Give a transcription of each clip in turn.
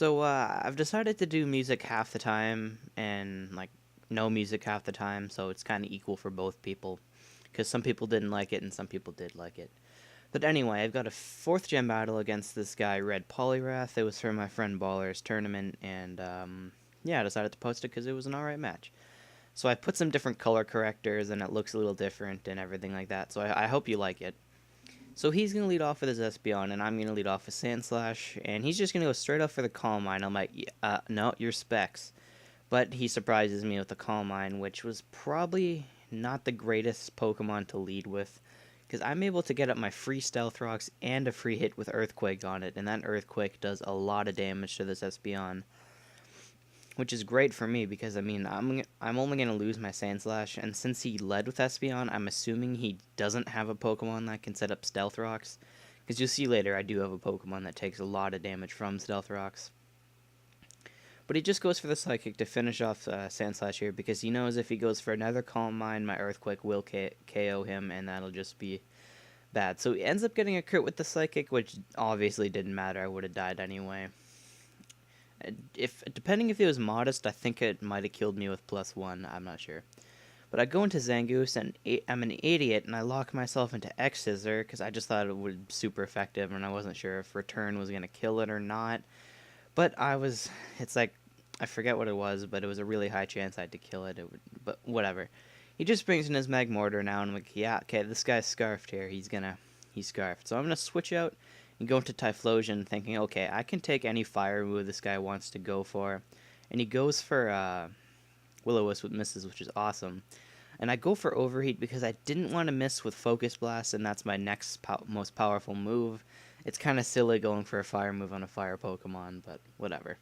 I've decided to do music half the time and like no music half the time, so it's kind of equal for both people. Because some people didn't like it and some people did like it. But anyway, I've got a fourth gem battle against this guy, redpoliwrath. It was for my friend Baller's tournament, and yeah, I decided to post it because it was an alright match. So I put some different color correctors, and it looks a little different and everything like that. So I hope you like it. So he's going to lead off with his Espeon, and I'm going to lead off with Sandslash, and he's just going to go straight up for the Calm Mind. I'm like, no, you're Specs. But he surprises me with the Calm Mind, which was probably not the greatest Pokemon to lead with, because I'm able to get up my free Stealth Rocks and a free hit with Earthquake on it, and that Earthquake does a lot of damage to this Espeon, which is great for me because I mean I'm only gonna lose my Sandslash, and since he led with Espeon, I'm assuming he doesn't have a Pokemon that can set up Stealth Rocks. Because you'll see later, I do have a Pokemon that takes a lot of damage from Stealth Rocks. But he just goes for the Psychic to finish off Sandslash here because he knows if he goes for another Calm Mind, my Earthquake will KO him, and that'll just be bad. So he ends up getting a crit with the Psychic, which obviously didn't matter. I would have died anyway. If depending if it was modest, I think it might have killed me with +1. I'm not sure. But I go into Zangoose, and I'm an idiot, and I lock myself into X-Scissor because I just thought it would be super effective, and I wasn't sure if Return was going to kill it or not. But it's like, I forget what it was, but it was a really high chance I had to kill it. But whatever. He just brings in his Magmortar now, and I'm like, yeah, okay, this guy's scarfed here. He's scarfed. So I'm going to switch out and go into Typhlosion, thinking, okay, I can take any fire move this guy wants to go for. And he goes for Will-O-Wisp with misses, which is awesome. And I go for Overheat because I didn't want to miss with Focus Blast, and that's my next most powerful move. It's kind of silly going for a fire move on a fire Pokemon, but whatever.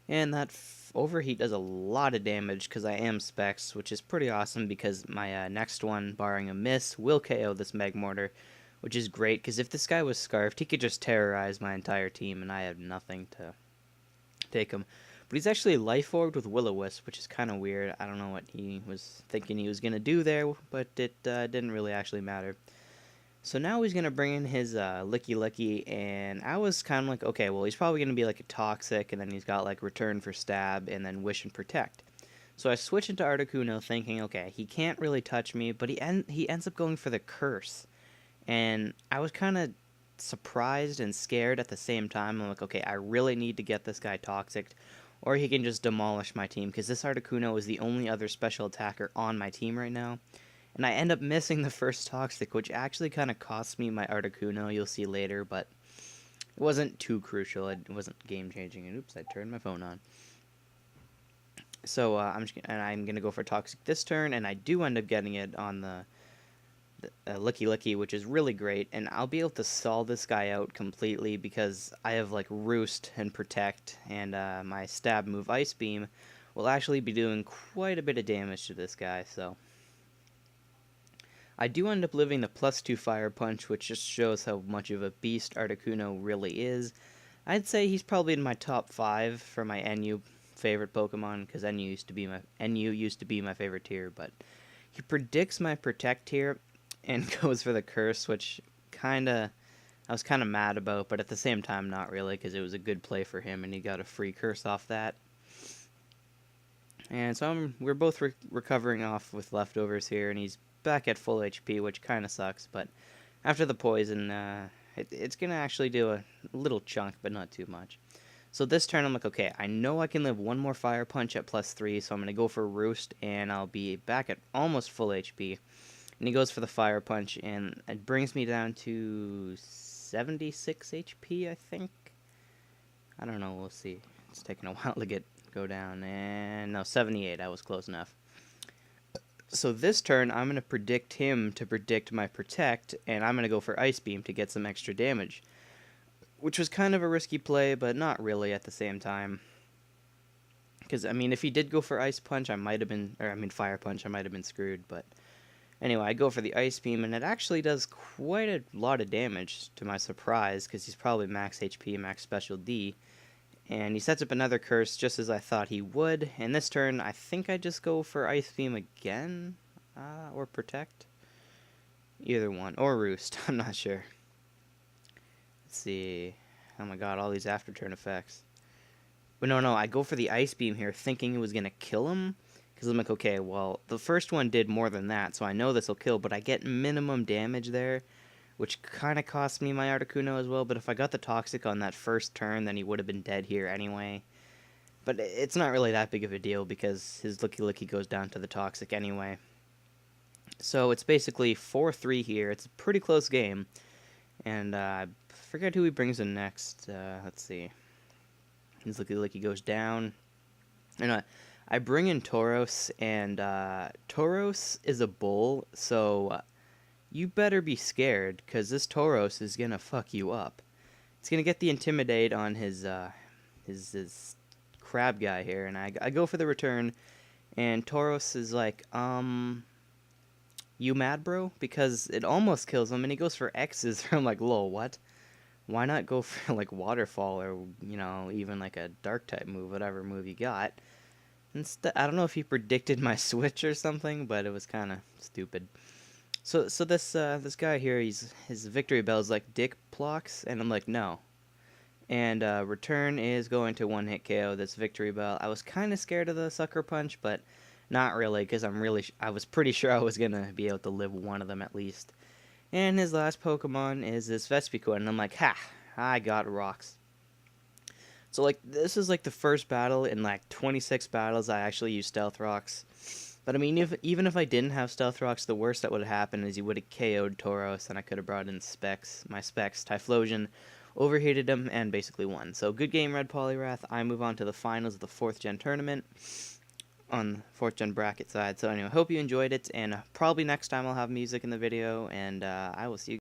And that Overheat does a lot of damage because I am Specs, which is pretty awesome because my next one, barring a miss, will KO this Magmortar, which is great because if this guy was Scarfed, he could just terrorize my entire team, and I have nothing to take him. But he's actually Life Orbed with Will-O-Wisp, which is kind of weird. I don't know what he was thinking he was going to do there, but it didn't really actually matter. So now he's going to bring in his Licky Licky, and I was kind of like, okay, well, he's probably going to be like a Toxic, and then he's got like Return for Stab, and then Wish and Protect. So I switch into Articuno thinking, okay, he can't really touch me, but he ends up going for the Curse. And I was kind of surprised and scared at the same time. I'm like, okay, I really need to get this guy Toxic, or he can just demolish my team, because this Articuno is the only other special attacker on my team right now. And I end up missing the first Toxic, which actually kind of cost me my Articuno, you'll see later, but it wasn't too crucial. It wasn't game-changing. And oops, I turned my phone on. So I'm going to go for Toxic this turn, and I do end up getting it on the Licky Licky, which is really great, and I'll be able to stall this guy out completely because I have like Roost and Protect, and my stab move Ice Beam will actually be doing quite a bit of damage to this guy. So I do end up living the +2 Fire Punch, which just shows how much of a beast Articuno really is. I'd say he's probably in my top 5 for my NU favorite Pokemon, because NU used to be my favorite tier, but he predicts my Protect tier and goes for the Curse, which I was kind of mad about, but at the same time not really, because it was a good play for him and he got a free Curse off that. And so we're both recovering off with leftovers here, and he's back at full HP, which kind of sucks, but after the poison, it's going to actually do a little chunk, but not too much. So this turn I'm like, okay, I know I can live one more Fire Punch at +3, so I'm going to go for Roost, and I'll be back at almost full HP. And he goes for the Fire Punch, and it brings me down to 76 HP, I think. I don't know, we'll see. It's taking a while to go down. And no, 78, I was close enough. So this turn, I'm going to predict him to predict my Protect, and I'm going to go for Ice Beam to get some extra damage. Which was kind of a risky play, but not really at the same time. Because, I mean, if he did go for Ice Punch, Fire Punch, I might have been screwed, but anyway, I go for the Ice Beam, and it actually does quite a lot of damage, to my surprise, because he's probably max HP, max Special D. And he sets up another Curse, just as I thought he would. And this turn, I think I just go for Ice Beam again, or Protect. Either one, or Roost, I'm not sure. Let's see. Oh my god, all these after turn effects. But no, I go for the Ice Beam here thinking it was going to kill him. Because I'm like, okay, well, the first one did more than that, so I know this will kill, but I get minimum damage there, which kind of cost me my Articuno as well, but if I got the Toxic on that first turn, then he would have been dead here anyway. But it's not really that big of a deal, because his Licky Licky goes down to the Toxic anyway. So it's basically 4-3 here. It's a pretty close game. And I forget who he brings in next. Let's see. His Licky Licky goes down. And I bring in Tauros, and Tauros is a bull, so you better be scared, because this Tauros is going to fuck you up. It's going to get the Intimidate on his crab guy here, and I go for the return, and Tauros is like, you mad, bro? Because it almost kills him, and he goes for X's. I'm like, lol, what? Why not go for, like, Waterfall, or, even, like, a Dark-type move, whatever move you got? I don't know if he predicted my switch or something, but it was kind of stupid. So this guy here, his Victory Bell is like Dick Blocks, and I'm like, no. And return is going to one-hit KO this Victory Bell. I was kind of scared of the Sucker Punch, but not really, because I was pretty sure I was gonna be able to live one of them at least. And his last Pokemon is this Vespiquen, and I'm like, ha, I got rocks. So, like, this is, like, the first battle in, like, 26 battles I actually used Stealth Rocks. But, I mean, even if I didn't have Stealth Rocks, the worst that would have happened is he would have KO'd Tauros, and I could have brought in my Specs, Typhlosion, overheated him, and basically won. So, good game, Red Poliwrath. I move on to the finals of the 4th Gen tournament on the 4th Gen bracket side. So, anyway, hope you enjoyed it, and probably next time I'll have music in the video, and I will see you